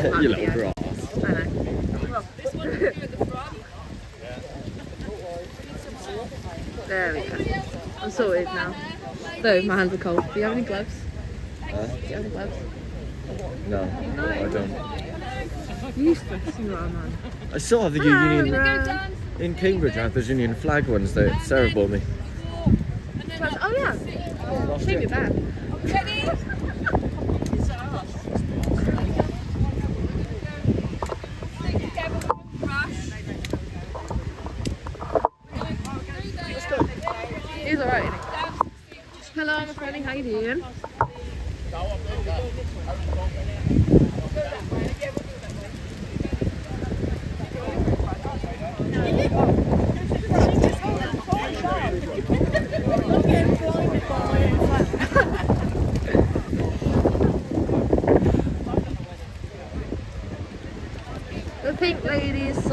You little grass. I know. There we go. I'm sorted now. Though my hands are cold. Do you have any gloves? Do you have any gloves? No, I don't. Useless, you are, man. I still have the Union in Cambridge. I have those Union flag ones that Sarah bought me. Oh yeah. Take it back. He's alright, isn't he? Hello, my friend. How you doing? The Pink Ladies, so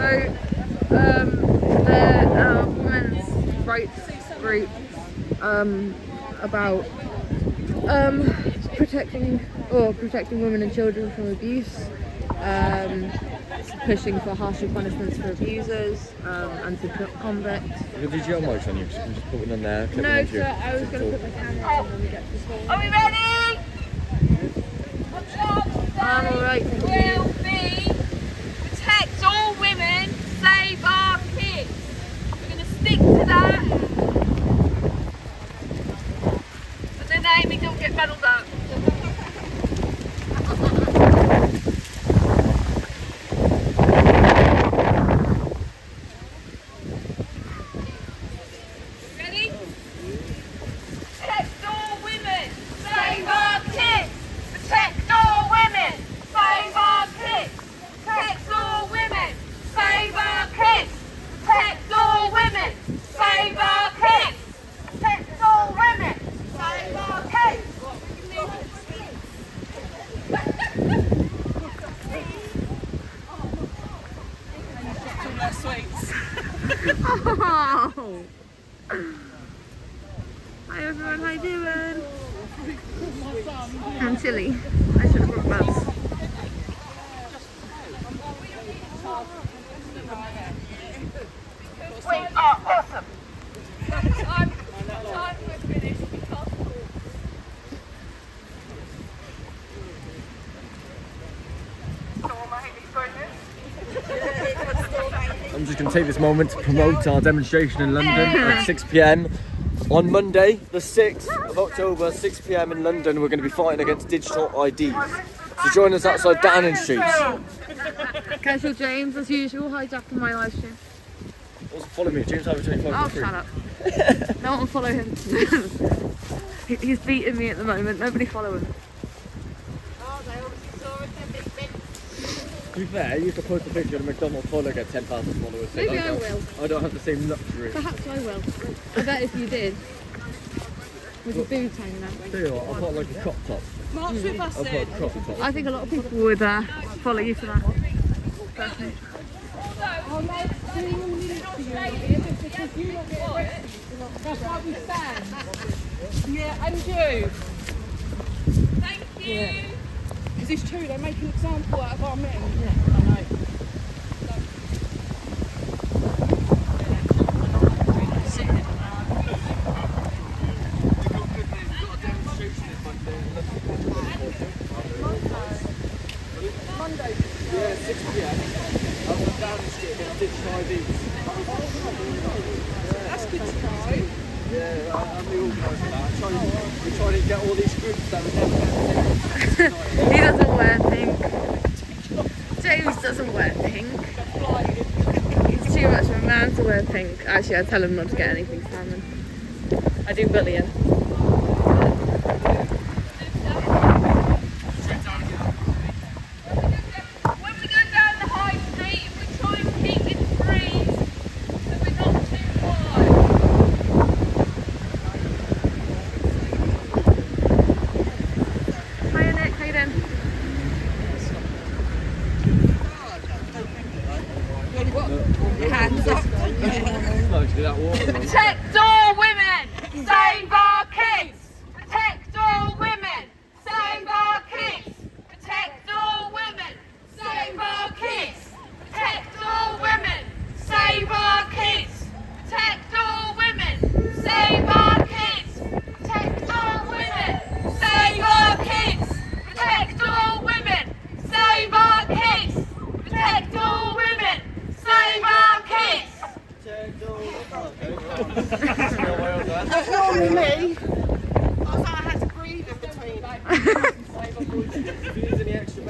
they're a women's rights group about protecting women and children from abuse, pushing for harsher punishments for abusers and to convicts. Did you have mics on you? Just put it on there. No, sir, I was going to put my camera on when we get to school. Are we ready? I'm alright, thank you. Will be protect all women, save our kids. We're going to stick to that. But then Amy don't get muddled up. Ready? Protect all women, save our kids. Protect all women, save our kids. Protect all women, save our kids. Protect all women, save our kids. Protect all women, save our kids. Oh. Hi everyone, how you doing? I'm chilly. I should have brought gloves. We are awesome. Time we're finished. I'm just going to take this moment to promote our demonstration in London at 6 p.m. on Monday, the 6th of October, 6 p.m. in London. We're going to be fighting against digital IDs. So join us outside Downing Street. Casual James, as usual, hijacking my live stream. Also follow me, James Harvey 25. Oh, shut up. No one follow him. He's beating me at the moment. Nobody follow him. To be fair, I used to post a picture of a McDonald's follow get 10,000 followers. So Maybe I will. I don't have the same luxury. Perhaps I will. I bet if you did. With your boobs hanging out. Tell you what, I've got like a crop top. March with us I've got a crop top. I think a lot of people would follow you for that. Personally. That's why we stand. Yeah, and you. Thank you. Because it's true, they make an example out of our men. Yeah, I know. Monday. Yeah, 6 p.m. I'm on Downing Street against digital IDs. That's good to know. Yeah, I'm the organiser of that. We're trying to get all these groups that would never He doesn't wear pink. James doesn't wear pink. He's too much of a man to wear pink. Actually, I tell him not to get anything salmon. I do bully him. When we go down the high street, if we try and keep it free, so we're not too wide. Hiya Nick, how you doing? Hands up. that water. Protect all women! Save our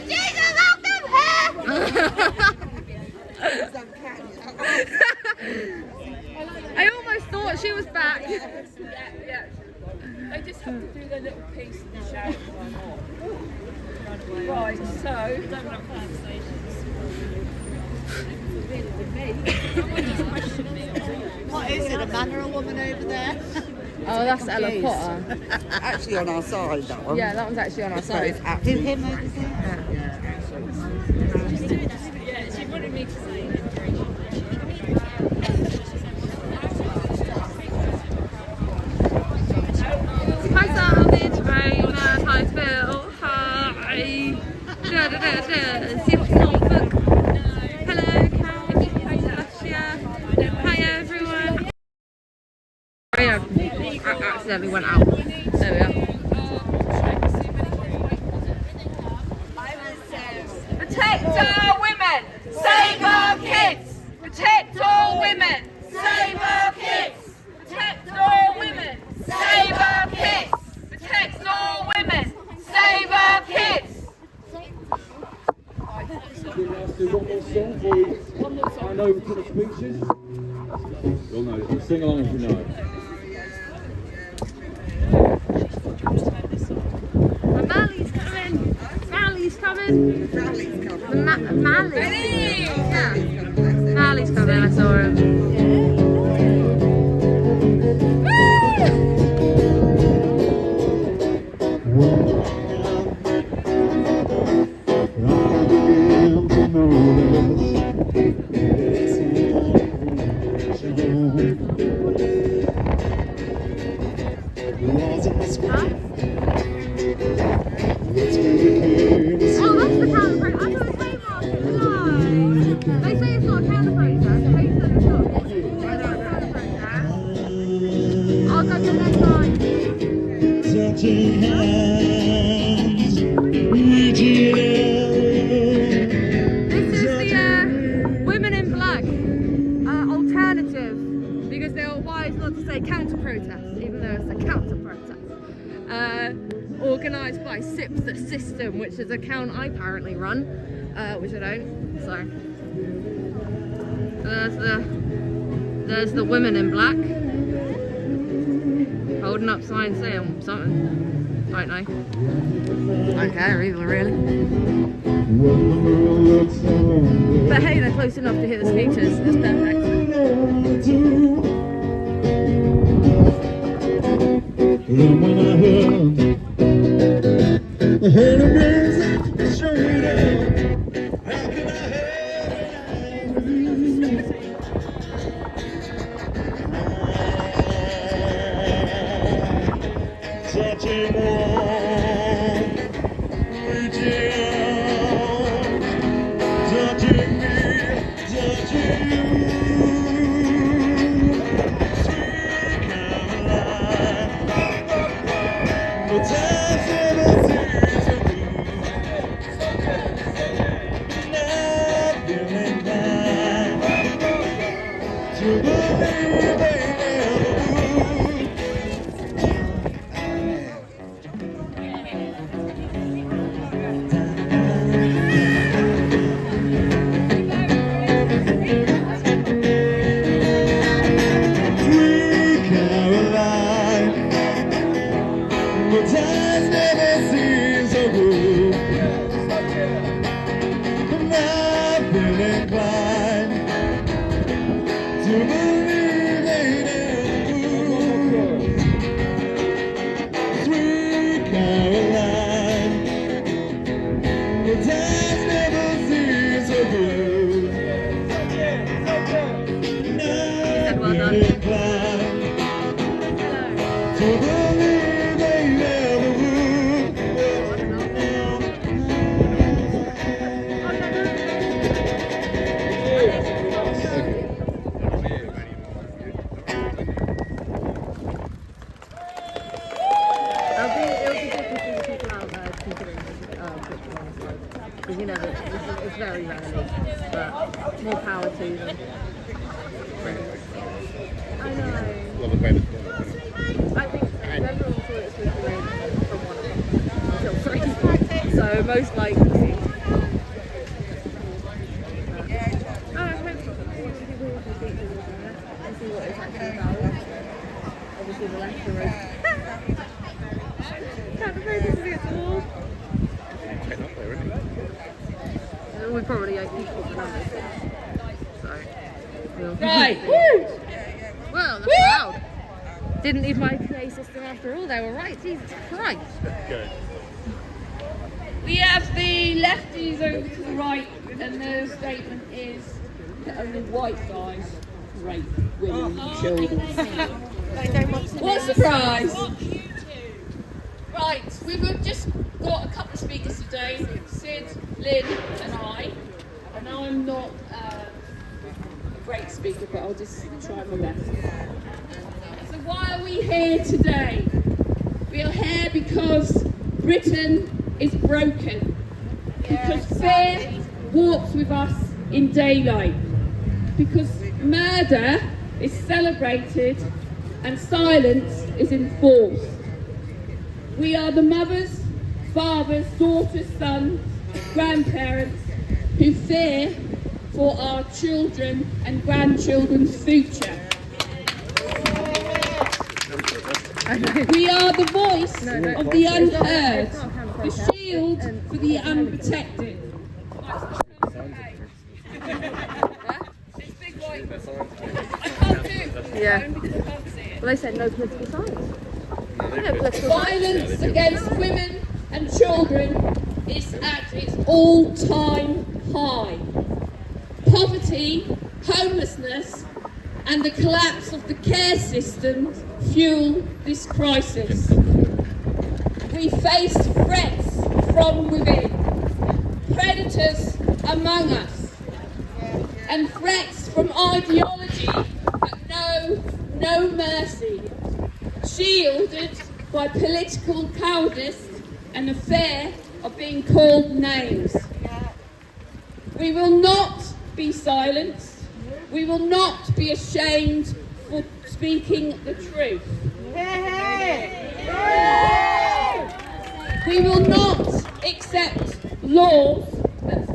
Refugees are welcome here! I almost thought she was back. Yeah. They just have to do their little piece and shout. Right, so. What is it, a man or a woman over there? Oh, that's Ella Potter. Actually on our side, that one. Yeah, that one's actually on our side. Who, him over there? Yeah, she wanted me to say it. Hi, Sally, trainer, hi, Phil, hi. See what's Norfolk. Hello, County, Lancia. Hi, everyone. Oh, yeah, I accidentally went out. There we are. Protect our women! Save our kids! Protect all women! Save our kids! Protect all women! Save our kids! Protect all women! Save our kids! Let's do one more song before we hand over to the speeches. You'll know it. Sing along if you know it. Mally's coming. Mally's coming. Mally. Yeah. Mally's coming. I saw him. Oh, that's the counter protest. I thought it was Haymarket. No. They say it's not a counter protest. They say it's not. It's not a counter protest. I'll go to the next line. Touching hands, reaching This is the Women in Black alternative, because they are wise not to say counter protest, even though it's a counter protest. Organised by SIPS the System, which is an account I apparently run, which I don't. So there's the Women in Black holding up signs saying something. Don't know. Don't care either, really. But hey, they're close enough to hear the speeches. It's perfect. And when I heard a music straight up, how can I have it? Touching one, reaching out, touching me, touching you. Sweet Caroline, the times never seem so good. Not feeling fine to believe they never would. Sweet Caroline, the times never seem so good. I've been inclined to believe they never would. Sweet Caroline, the times never seem so good. I've well been done. inclined to believe they never would. It'll be good to see the people out there considering pictures on the side. Because you know, it's very rarely, but more power to them. I know. I think so. Everyone thought it was supposed to rain from 1 o'clock until 3. So most likely. probably equal the numbers. So, we'll Right. well, that's loud. Didn't need my PA system after all. They were right. Jesus Christ. We have the lefties over to the right, and their statement is that only white guys rape women and children. What a surprise! Right, we've just got a couple of speakers today, Sid, Lynn and I. And I'm not a great speaker, but I'll just try my best. So why are we here today? We are here because Britain is broken. Because fear walks with us in daylight. Because murder is celebrated and silence is enforced. We are the mothers, fathers, daughters, sons, grandparents who fear for our children and grandchildren's future. We are the voice of the unheard, the shield for the unprotected. Yeah. Well, they said no political science. No political Violence against women and children is at its all-time high. Poverty, homelessness, and the collapse of the care system fuel this crisis. We face threats from within, predators among us, and threats from ideology that know no mercy, shielded by political cowardice and the fear of being called names. We will not be silenced. We will not be ashamed for speaking the truth. We will not accept laws that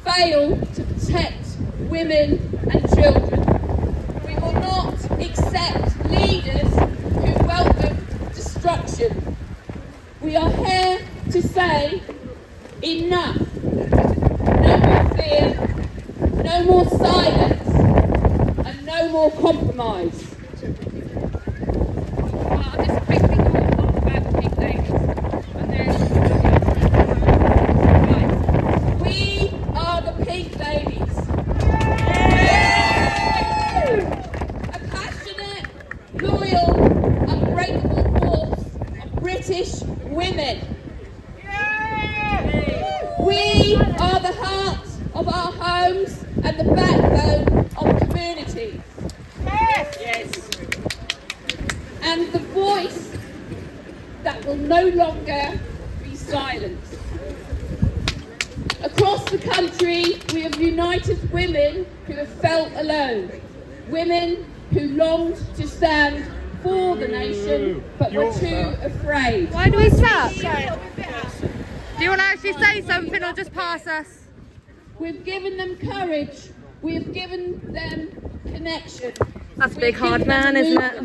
fail to protect women and children. We will not accept leaders who welcome destruction. We are here to say enough. No more fear, no more silence, and no more compromise. Just a quick thing about the pink ladies. And then, right. We are the pink ladies. A passionate, loyal, unbreakable force of British women. We are the heart of our homes and the backbone of communities. Yes. And the voice that will no longer be silenced. Across the country, we have united women who have felt alone. Women who longed to stand for the nation, but were too afraid. Why do we stop? Do you want to actually say something or just pass us? We've given them courage. We have given them connection. That's a big hard man, isn't it?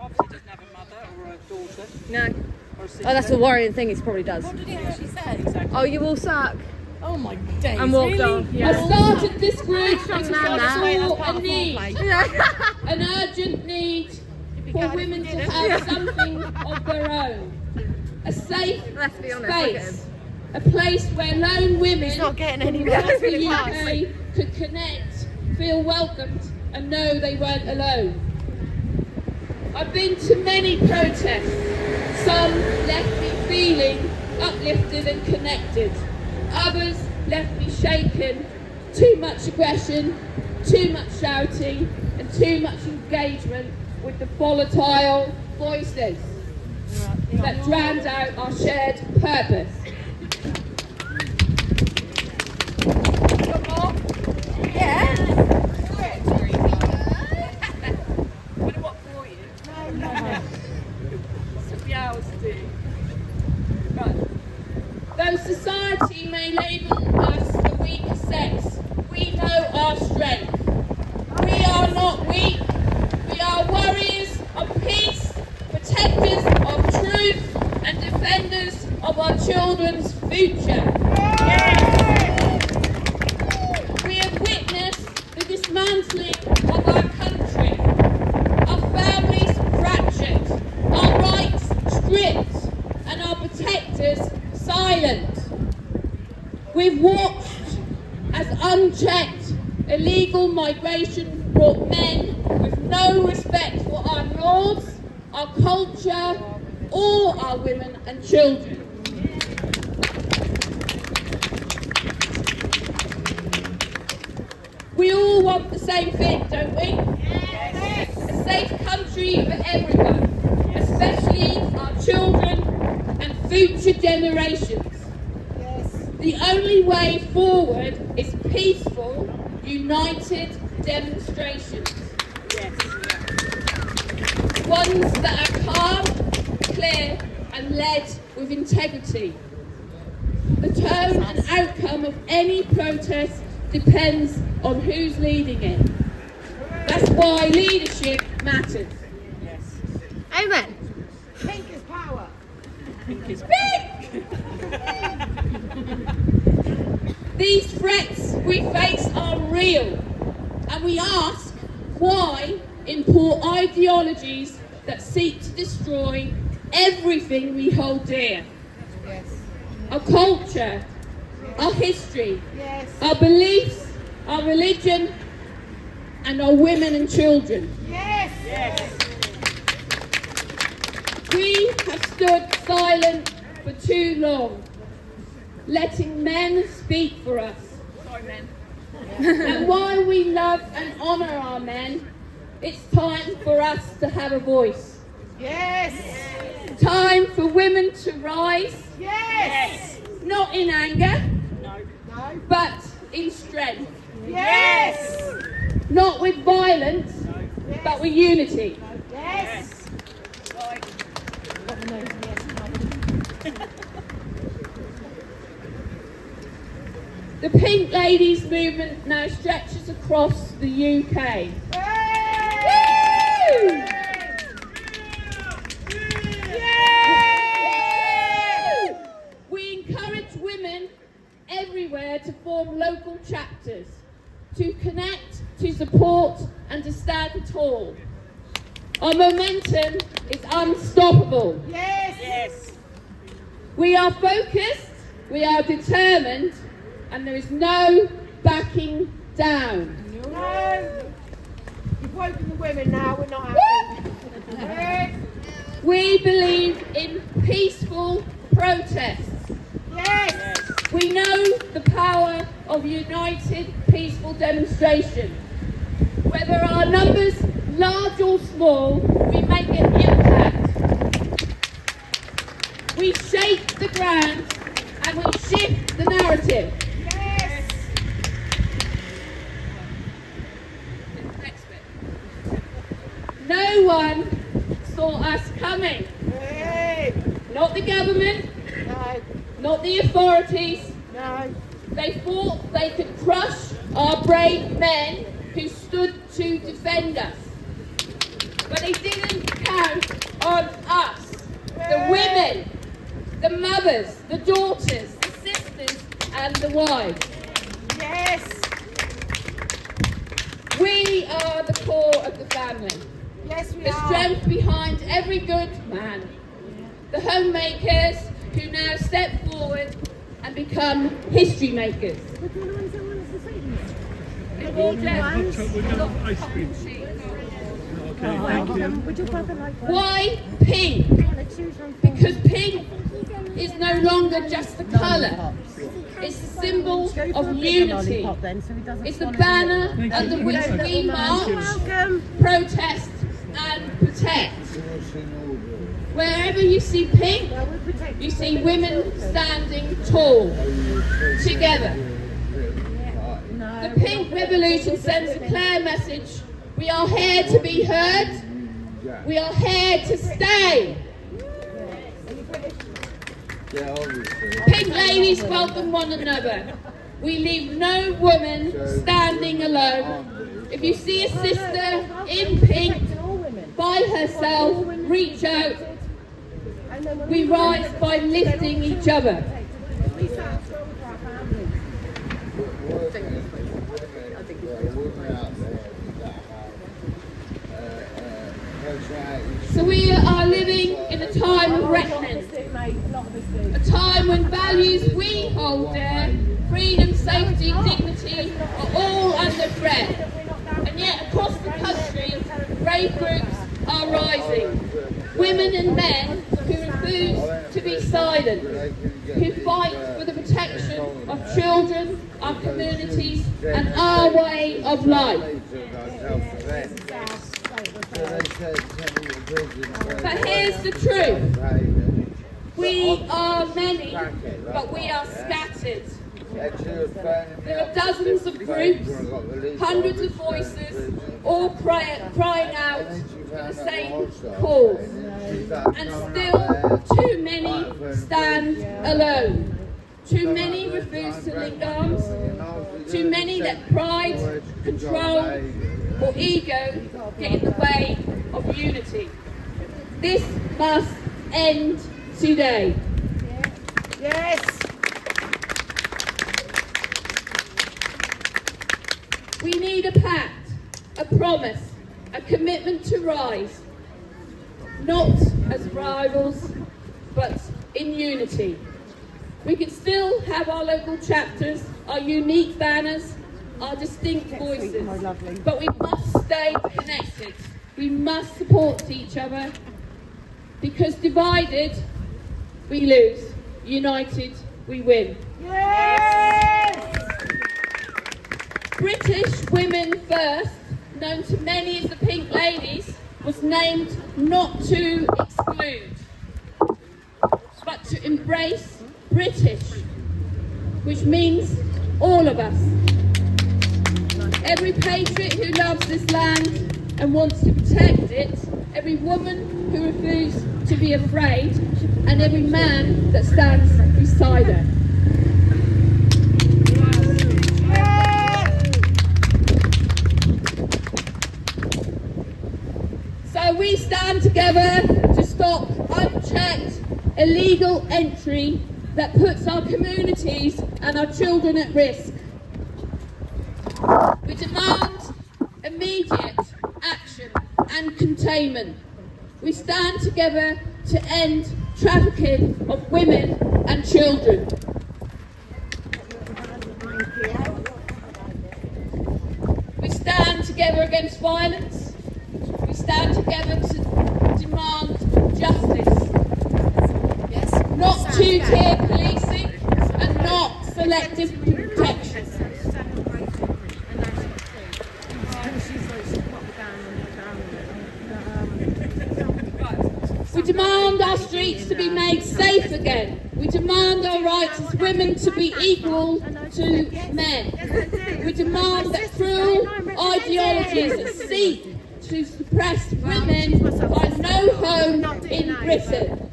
Obviously doesn't have a mother or a daughter. No. Oh, that's the worrying thing. He probably does. What did he actually say? Exactly. Oh, you will suck. Oh my days. And walked really? on. I Yeah. started this group Strong because man, I man. saw a need, an urgent need for women to have something of their own. A safe Let's be honest. Look at him. space. A place where lone women not getting from anywhere. across the UK could connect, feel welcomed, and know they weren't alone. I've been to many protests. Some left me feeling uplifted and connected. Others left me shaken. Too much aggression, too much shouting, and too much engagement with the volatile voices that drowned out our shared purpose. Though society may label us the weaker sex, we know our strength. We are not weak. We are warriors of peace, protectors of truth, and defenders of our children migration brought men with no respect for our laws, our culture, or our women and children. We all want the same thing, don't we? Yes. A safe country for everyone, especially our children and future generations. Yes. The only way forward is peaceful, united demonstrations. Yes. Ones that are calm, clear and led with integrity. The tone and outcome of any protest depends on who's leading it. That's why leadership matters. Yes. Amen. Pink is power. Pink is big! These threats we face are real, and we ask why import ideologies that seek to destroy everything we hold dear. Yes. Our culture, our history, Yes. our beliefs, our religion, and our women and children. Yes. Yes. We have stood silent for too long, letting men speak for us. Sorry, men. And while we love and honour our men, it's time for us to have a voice. Yes. Time for women to rise, Yes. not in anger, No. No. but in strength. Yes. Not with violence, but with unity. Yes. Right. The Pink Ladies movement now stretches across the UK. Woo! We encourage women everywhere to form local chapters, to connect, to support and to stand tall. Our momentum is unstoppable. Yes. Yes. We are focused, we are determined, and there is no backing down. No. You've woken the women now. We're not happy. Yes. We believe in peaceful protests. Yes. We know the power of united, peaceful demonstration. Whether our numbers large or small, we make an impact. We shake the ground and we shift the narrative. Yes. Next bit. No one saw us coming. Hey. Not the government, No. not the authorities. No. They thought they could crush our brave men who stood to defend us. But they didn't count on us. The women, the mothers, the daughters, the sisters and the wives. Yes. We are the core of the family. Yes, we The are. strength behind every good man. The homemakers who now step forward and become history makers. Why pink? Because pink is no longer just a colour. It's a symbol of unity. It's the banner under which we march, protest and protect. Wherever you see pink, you see women standing tall, together. The Pink Revolution sends a clear message. We are here to be heard. We are here to stay. Pink ladies welcome one another. We leave no woman standing alone. If you see a sister in pink by herself, reach out. We rise by lifting each other. So we are living in a time of reckoning, a time when values we hold dear, freedom, safety, dignity, are all under threat. And yet across the country, brave groups are rising. Women and men who refuse to be silent, who fight for the protection of children, our communities and our way of life. But here's the truth. We are many, but we are scattered. There are dozens of groups, hundreds of voices, all crying out for the same cause. And still too many stand alone. Too many refuse to link arms. Too many let pride, control or ego get in the way of unity. This must end today. Yes. We need a pact, a promise, a commitment to rise, not as rivals, but in unity. We can still have our local chapters, our unique banners, our distinct voices, but we must stay connected. We must support each other, because divided, we lose. United, we win. Yes. British Women First, known to many as the Pink Ladies, was named not to exclude, but to embrace British, which means all of us. Every patriot who loves this land and wants to protect it, every woman who refuses to be afraid, and every man that stands beside her. So we stand together to stop unchecked illegal entry that puts our communities and our children at risk. We demand immediate action and containment. We stand together to end trafficking of women and children. We stand together against violence. We stand together to demand justice. Not two-tier policing and not selective protection. We demand our streets to be made safe again. We demand our rights as women to be equal to men. We demand that cruel ideologies that seek to suppress women find no home in Britain.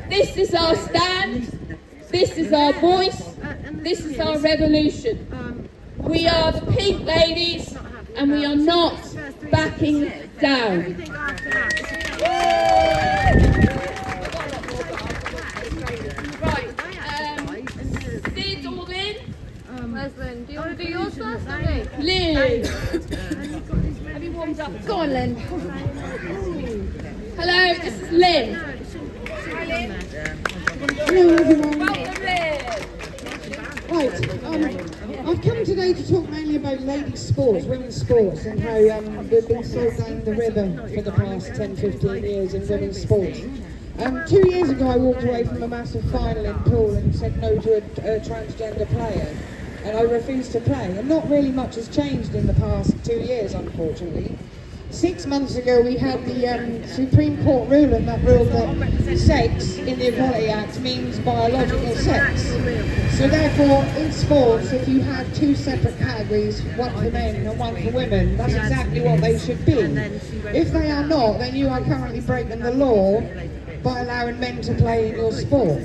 This is our stand, this is our voice, this is our revolution. We are the Pink Ladies and we are not backing down. Right, Sid or Lynn? Where's Lynn? Do you want to do yours first or me? Lynn! Have you warmed up? Go on, Lynn. Hello, this is Lynn. Hello everyone. Welcome, Lynn. Right, I've come today to talk mainly about ladies' sports, women's sports, and how we've been so down the river for the past 10-15 years in women's sports. 2 years ago I walked away from a massive final in pool and said no to a transgender player, and I refused to play, and not really much has changed in the past 2 years, unfortunately. 6 months ago we had the Supreme Court ruling that ruled that sex in the Equality Act means biological sex. So therefore in sports, if you have two separate categories, one for men and one for women, that's exactly what they should be. If they are not, then you are currently breaking the law by allowing men to play in your sport.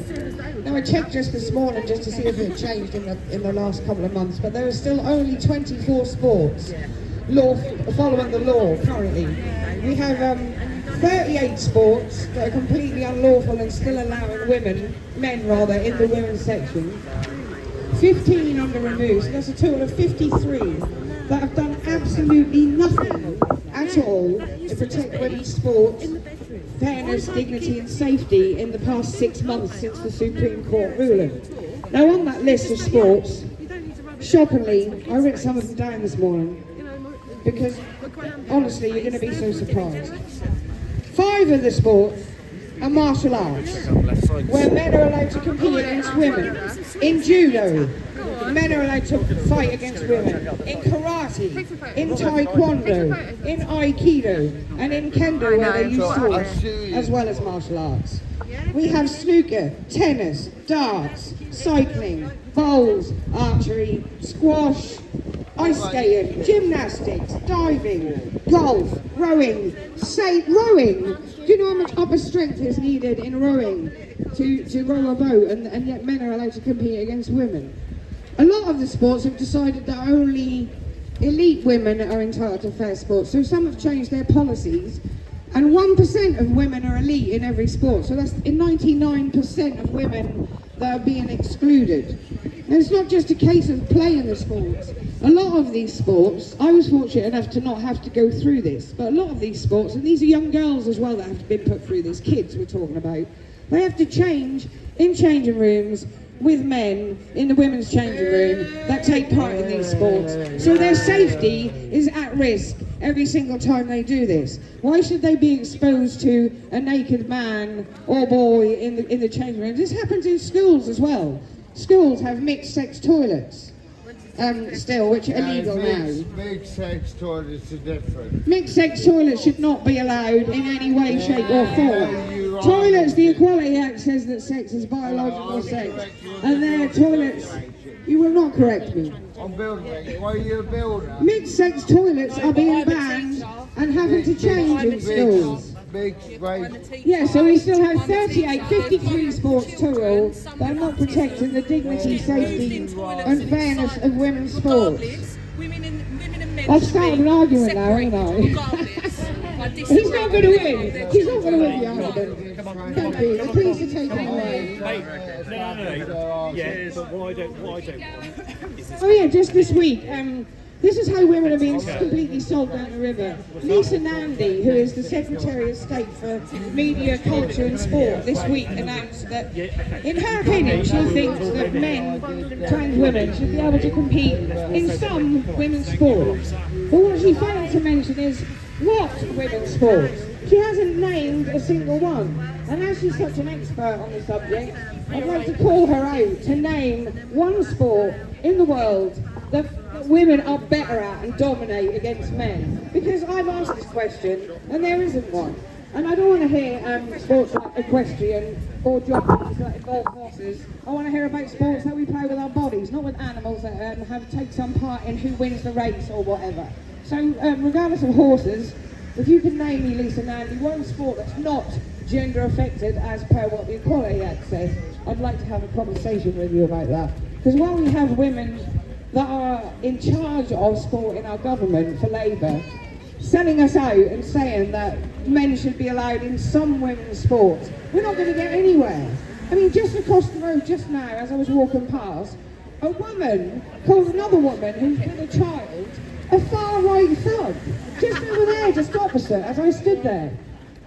Now I checked just this morning just to see if it had changed in the last couple of months, but there are still only 24 sports following the law currently. We have 38 sports that are completely unlawful and still allowing men rather, in the women's section. 15 under review, so that's a total of 53 that have done absolutely nothing at all to protect women's sports, fairness, dignity and safety in the past 6 months since the Supreme Court ruling. Now on that list of sports, shockingly, I wrote some of them down this morning, because honestly, you're going to be so surprised. 5 of the sports are martial arts, where men are allowed to compete against women. In judo, men are allowed to fight against women. In karate, in taekwondo, in aikido, and in kendo, where they use swords, as well as martial arts. We have snooker, tennis, darts, cycling, bowls, archery, squash, ice skating, gymnastics, diving, golf, rowing. Rowing. Do you know how much upper strength is needed in rowing to row a boat, and yet men are allowed to compete against women? A lot of the sports have decided that only elite women are entitled to fair sports, so some have changed their policies, and 1% of women are elite in every sport, so that's in 99% of women that are being excluded. And it's not just a case of playing the sports. A lot of these sports, I was fortunate enough to not have to go through this, but a lot of these sports, and these are young girls as well that have been put through this, kids we're talking about, they have to change in changing rooms with men in the women's changing room that take part in these sports. So their safety is at risk every single time they do this. Why should they be exposed to a naked man or boy in the changing room? This happens in schools as well. Schools have mixed sex toilets. Still, which are illegal now. Mixed sex toilets are different. Mixed sex toilets should not be allowed in any way, shape or form. Toilets, the Equality Act says that sex is biological sex, and their toilets, you will not correct me. I'm building. Why are you a builder? Mixed sex toilets are being banned and having to change in schools. Yeah, so we still have 53 sports total that are not protecting the dignity, safety and fairness of women's sports. I've started an argument now, haven't I? He's not going to win. He's not going to win the argument. Don't be. The police are taking away. Yeah, but what I don't want is this. Oh yeah, just this week. This is how women are being completely sold down the river. Lisa Nandy, who is the Secretary of State for Media, Culture and Sport, this week announced that, in her opinion, she thinks that men, trans women, should be able to compete in some women's sports. But what she failed to mention is what women's sports. She hasn't named a single one. And as she's such an expert on the subject, I'd like to call her out to name one sport in the world that women are better at and dominate against men. Because I've asked this question and there isn't one. And I don't want to hear sports like equestrian or jockeys that involve horses. I want to hear about sports that we play with our bodies, not with animals that take some part in who wins the race or whatever. So regardless of horses, if you can name me, Lisa Nandy, one sport that's not gender affected as per what the Equality Act says, I'd like to have a conversation with you about that. Because while we have women that are in charge of sport in our government for Labour, selling us out and saying that men should be allowed in some women's sports, we're not going to get anywhere. I mean, just across the road just now, as I was walking past, a woman called another woman who's with a child a far-right thug. Just over there, just opposite, as I stood there.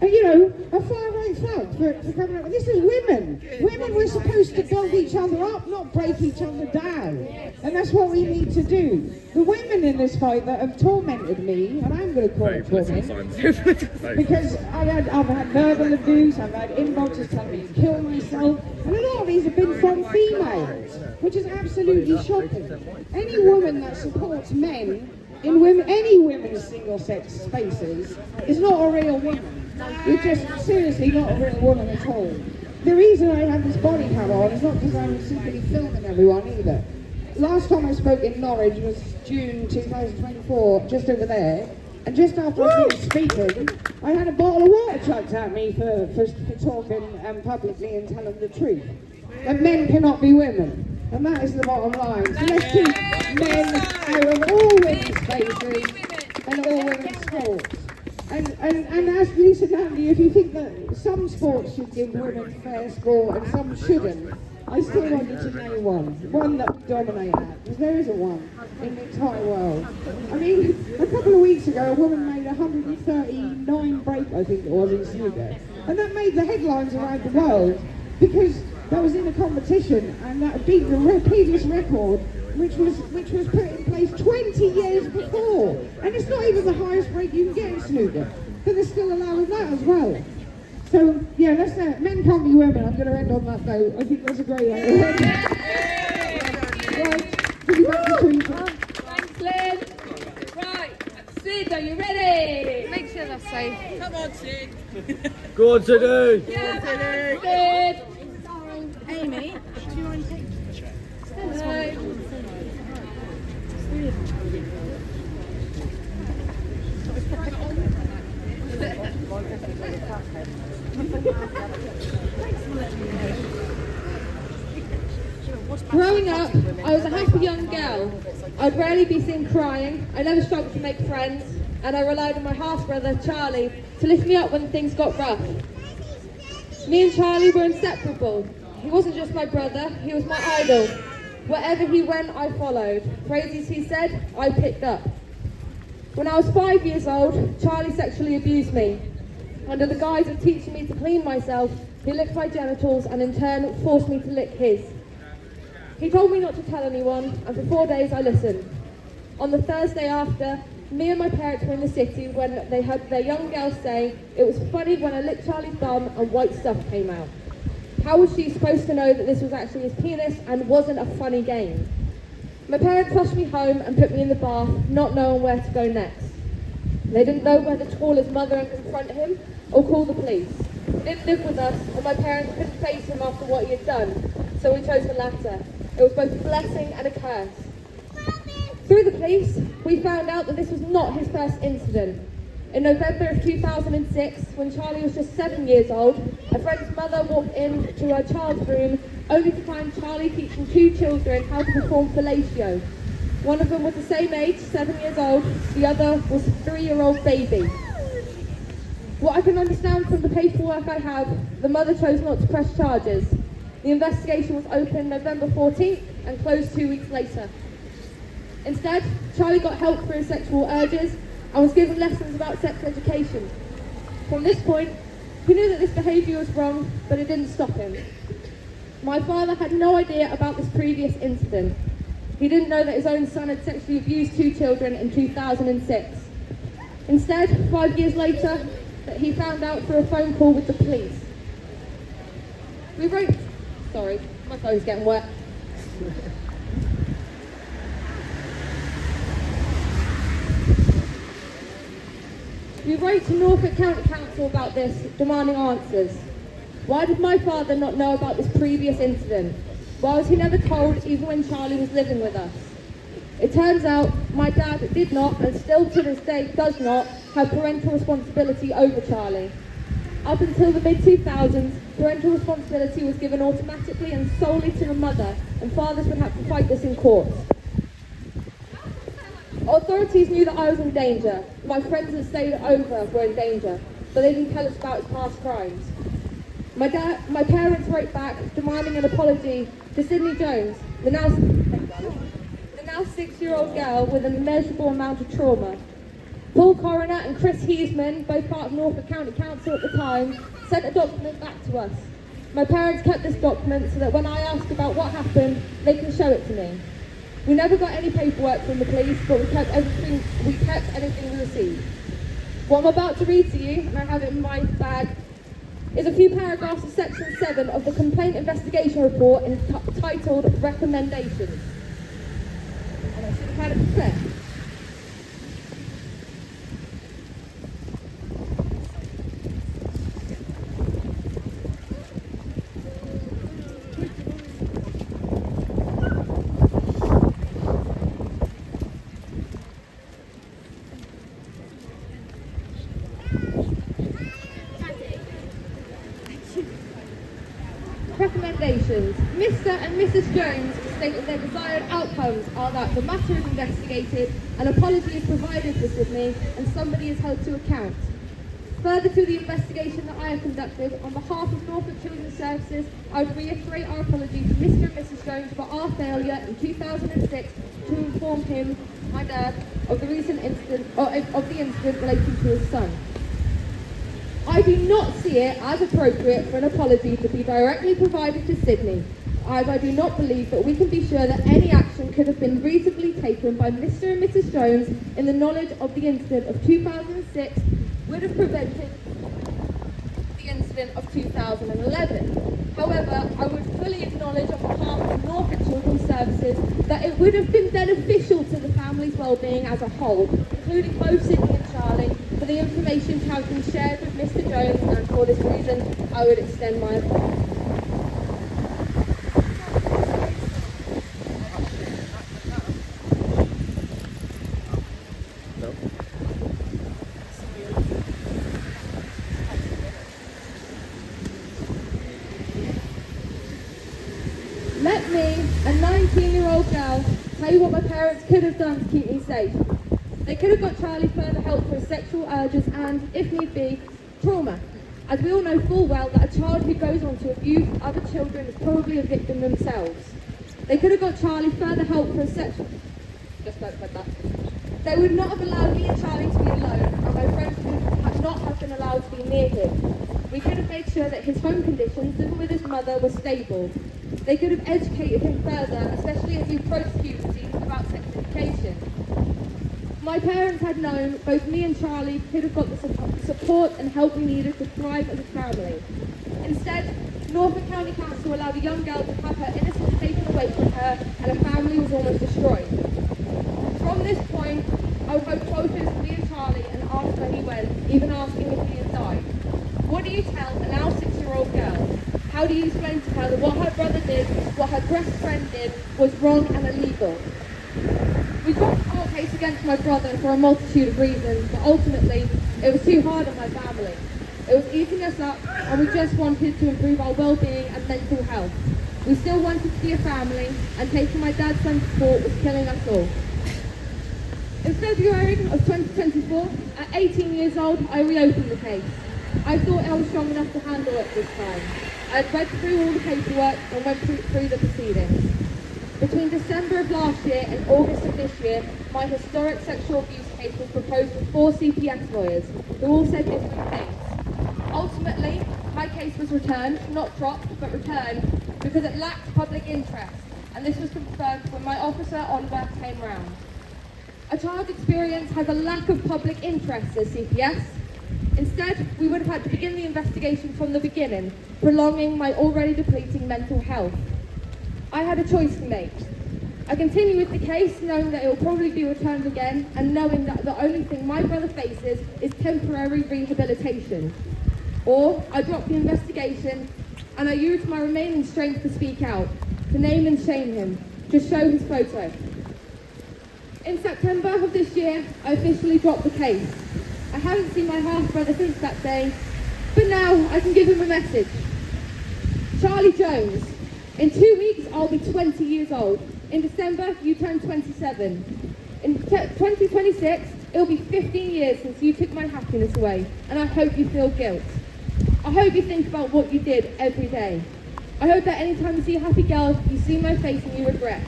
And you know, a far-right thug for coming up. This is women. Women were supposed to build each other up, not break each other down. And that's what we need to do. The women in this fight that have tormented me, and I'm going to call it torment, because I've had verbal abuse, I've had inboxes telling me to kill myself, and a lot of these have been from females, which is absolutely shocking. Any woman that supports men in any women's single-sex spaces is not a real woman. You're just seriously not a real woman at all. The reason I have this body cam on is not because I'm simply filming everyone either. Last time I spoke in Norwich was June 2024, just over there, and just after I finished speaking, I had a bottle of water chucked at me for talking publicly and telling the truth. That men cannot be women. And that is the bottom line. So let's keep men out of all women's spaces and all women's sports. And as Lisa Nandy, if you think that some sports should give women fair sport and some shouldn't, I still want you to name one that would dominate that, because there isn't one in the entire world. I mean, a couple of weeks ago, a woman made 139 break, I think it was, in snooker, and that made the headlines around the world because that was in a competition and that beat the previous record which was put in place 20 years before. And it's not even the highest rate you can get in snooker, but they're still allowing that as well. So, yeah, that's it. Men can't be women. I'm going to end on that note. I think that's a great way to end. Right, give you back to Teresa. Thanks, Lynn. Right, Sid, are you ready? Make sure they're safe. Come on, Sid. Go on, Sydney! Sid. Amy, do you want to take Growing up, I was a happy young girl. I'd rarely be seen crying, I never struggled to make friends, and I relied on my half-brother, Charlie, to lift me up when things got rough. Me and Charlie were inseparable. He wasn't just my brother, he was my idol. Wherever he went, I followed. Phrases he said, I picked up. When I was 5 years old, Charlie sexually abused me. Under the guise of teaching me to clean myself, he licked my genitals and in turn forced me to lick his. He told me not to tell anyone, and for 4 days I listened. On the Thursday after, me and my parents were in the city when they heard their young girl say it was funny when I licked Charlie's bum and white stuff came out. How was she supposed to know that this was actually his penis and wasn't a funny game? My parents rushed me home and put me in the bath, not knowing where to go next. They didn't know whether to call his mother and confront him or call the police. He didn't live with us, and my parents couldn't face him after what he had done, so we chose the latter. It was both a blessing and a curse. Through the police, we found out that this was not his first incident. In November of 2006, when Charlie was just 7 years old, a friend's mother walked into her child's room only to find Charlie teaching 2 children how to perform fellatio. One of them was the same age, 7 years old, the other was a 3-year-old baby. What I can understand from the paperwork I have, the mother chose not to press charges. The investigation was opened November 14th and closed 2 weeks later. Instead, Charlie got help for his sexual urges and was given lessons about sex education. From this point, he knew that this behaviour was wrong, but it didn't stop him. My father had no idea about this previous incident. He didn't know that his own son had sexually abused 2 children in 2006. Instead, 5 years later, that he found out through a phone call with the police. Sorry, my phone's getting wet. We wrote to Norfolk County Council about this, demanding answers. Why did my father not know about this previous incident? Why was he never told even when Charlie was living with us? It turns out my dad did not, and still to this day does not, have parental responsibility over Charlie. Up until the mid-2000s, parental responsibility was given automatically and solely to the mother, and fathers would have to fight this in court. Authorities knew that I was in danger. My friends that stayed over were in danger, but they didn't tell us about his past crimes. My parents wrote back demanding an apology to Sydney Jones, the now 6-year-old girl with an immeasurable amount of trauma. Paul Coroner and Chris Heesman, both part of Norfolk County Council at the time, sent a document back to us. My parents kept this document so that when I asked about what happened, they can show it to me. We never got any paperwork from the police, but we kept anything we received. What I'm about to read to you, and I have it in my bag, is a few paragraphs of section 7 of the complaint investigation report entitled Recommendations. And I should have had it there. Recommendations. Mr. and Mrs. Jones state that their desired outcomes are that the matter is investigated, an apology is provided to Sydney, and somebody is held to account. Further to the investigation that I have conducted, on behalf of Norfolk Children's Services, I would reiterate our apology to Mr. and Mrs. Jones for our failure in 2006 to inform him, my dad, of the recent incident, of the incident relating to his son. I do not see it as appropriate for an apology to be directly provided to Sydney, as I do not believe that we can be sure that any action action could have been reasonably taken by Mr. and Mrs. Jones in the knowledge of the incident of 2006 would have prevented the incident of 2011. However, I would fully acknowledge on behalf of Norfolk Children's Services that it would have been beneficial to the family's well-being as a whole, including both Sydney and Charlie, for the information to have been shared with Mr. Jones, and for this reason, I would extend my apology. Let me, a 19-year-old girl, tell you what my parents could have done to keep me safe. They could have got Charlie further help for his sexual urges and, if need be, trauma. As we all know full well that a child who goes on to abuse other children is probably a victim themselves. They could have got Charlie further help for his sexual... Just don't put that. They would not have allowed me and Charlie to be alone, and my friends would not have been allowed to be near him. We could have made sure that his home conditions, living with his mother, were stable. They could have educated him further, especially as he approached puberty, about sex education. My parents had known both me and Charlie could have got the support and help we needed to thrive as a family. Instead, Norfolk County Council allowed a young girl to have her innocence taken away from her, and her family was almost destroyed. From this point, I would hold photos of me and Charlie and ask where he went, even asking if he had died. What do you tell a now 6-year-old girl? How do you explain to her that what her brother did, what her best friend did, was wrong and illegal? We dropped the court case against my brother for a multitude of reasons, but ultimately, it was too hard on my family. It was eating us up, and we just wanted to improve our well-being and mental health. We still wanted to be a family, and taking my dad's son's support was killing us all. In February of 2024, at 18 years old, I reopened the case. I thought I was strong enough to handle it this time. I had read through all the paperwork and went through the proceedings. Between December of last year and August of this year, my historic sexual abuse case was proposed to 4 CPS lawyers, who all said different things. Ultimately, my case was returned, not dropped, but returned, because it lacked public interest, and this was confirmed when my officer, Oliver, came round. A child's experience has a lack of public interest, says CPS. Instead, we would have had to begin the investigation from the beginning, prolonging my already depleting mental health. I had a choice to make. I continue with the case, knowing that it will probably be returned again, and knowing that the only thing my brother faces is temporary rehabilitation. Or I drop the investigation, and I use my remaining strength to speak out, to name and shame him, to show his photo. In September of this year, I officially dropped the case. I haven't seen my half-brother since that day, but now I can give him a message. Charlie Jones, in 2 weeks I'll be 20 years old. In December, you turn 27. In 2026, it'll be 15 years since you took my happiness away, and I hope you feel guilt. I hope you think about what you did every day. I hope that anytime you see a happy girl, you see my face and you regret.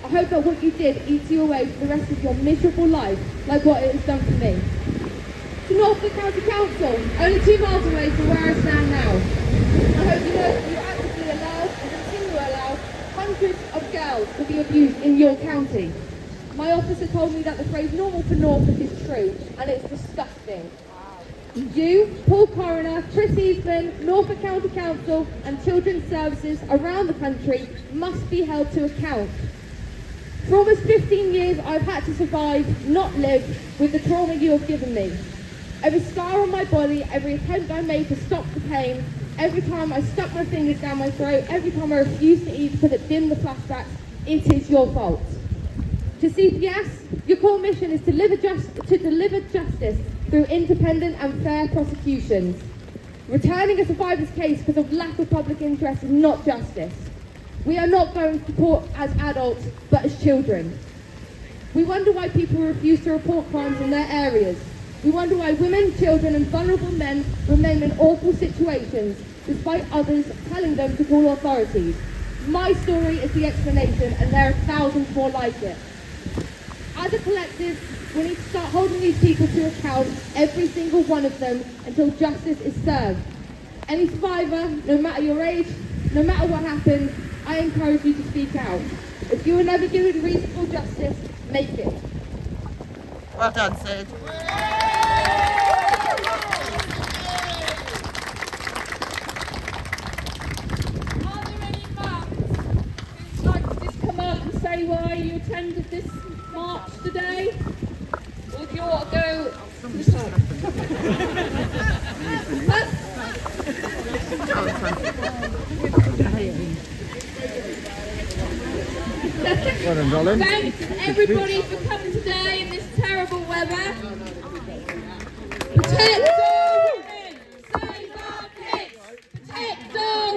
I hope that what you did eats you away for the rest of your miserable life, like what it has done for me. To Norfolk County Council, only 2 miles away from where I stand now. I hope you know that you actively allowed and continue to allow hundreds of girls to be abused in your county. My officer told me that the phrase normal for Norfolk is true, and it's disgusting. You, Paul Coroner, Chris Eastman, Norfolk County Council and Children's Services around the country must be held to account. For almost 15 years I've had to survive, not live, with the trauma you have given me. Every scar on my body, every attempt I made to stop the pain, every time I stuck my fingers down my throat, every time I refused to eat because it dimmed the flashbacks, it is your fault. To CPS, your core mission is to deliver justice through independent and fair prosecutions. Returning a survivor's case because of lack of public interest is not justice. We are not going to court as adults, but as children. We wonder why people refuse to report crimes in their areas. We wonder why women, children and vulnerable men remain in awful situations, despite others telling them to call authorities. My story is the explanation, and there are thousands more like it. As a collective, we need to start holding these people to account, every single one of them, until justice is served. Any survivor, no matter your age, no matter what happened, I encourage you to speak out. If you were never given reasonable justice, make it. Well done, Sid. Are there any mums who'd like to just come up and say why you attended this march today? Or do you want to go to the pub? Well done, darling. Thanks everybody for coming today in this terrible weather. Protect all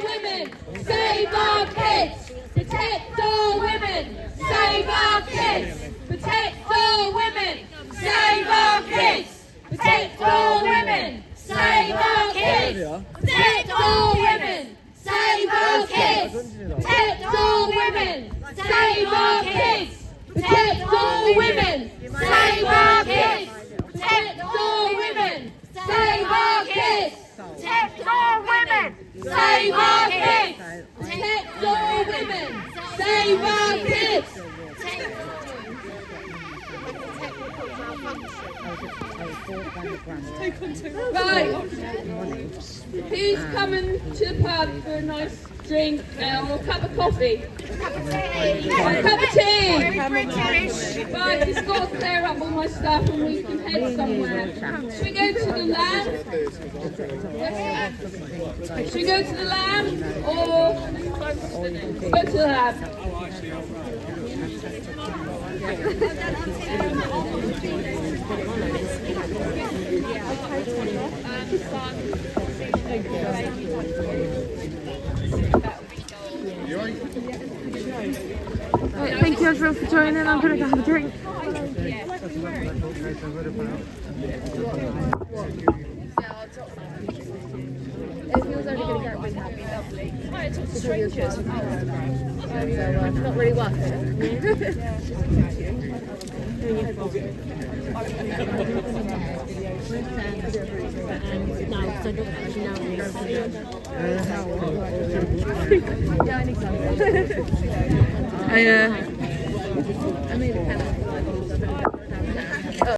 women! Save our kids! Protect all women! Save our kids! Protect all women! Save our kids! Protect all women! Save our kids! Protect all women! Save our kids! Protect all women! Save our kids! Protect all women! Save our kids! Protect all women! Save our kids! Protect all women! Save our kids! Protect all women! Save our kids! Protect all women! Save our kids! Right, who's coming to the pub for a nice drink or a cup of coffee? A cup of tea! Right, just got to clear up all my stuff and we can head somewhere. Should we go to the lab? Should we go to the lab or let's go to the lab? Right, thank you everyone for joining. I'm going to go have a drink. Not really worth it. I made a pen.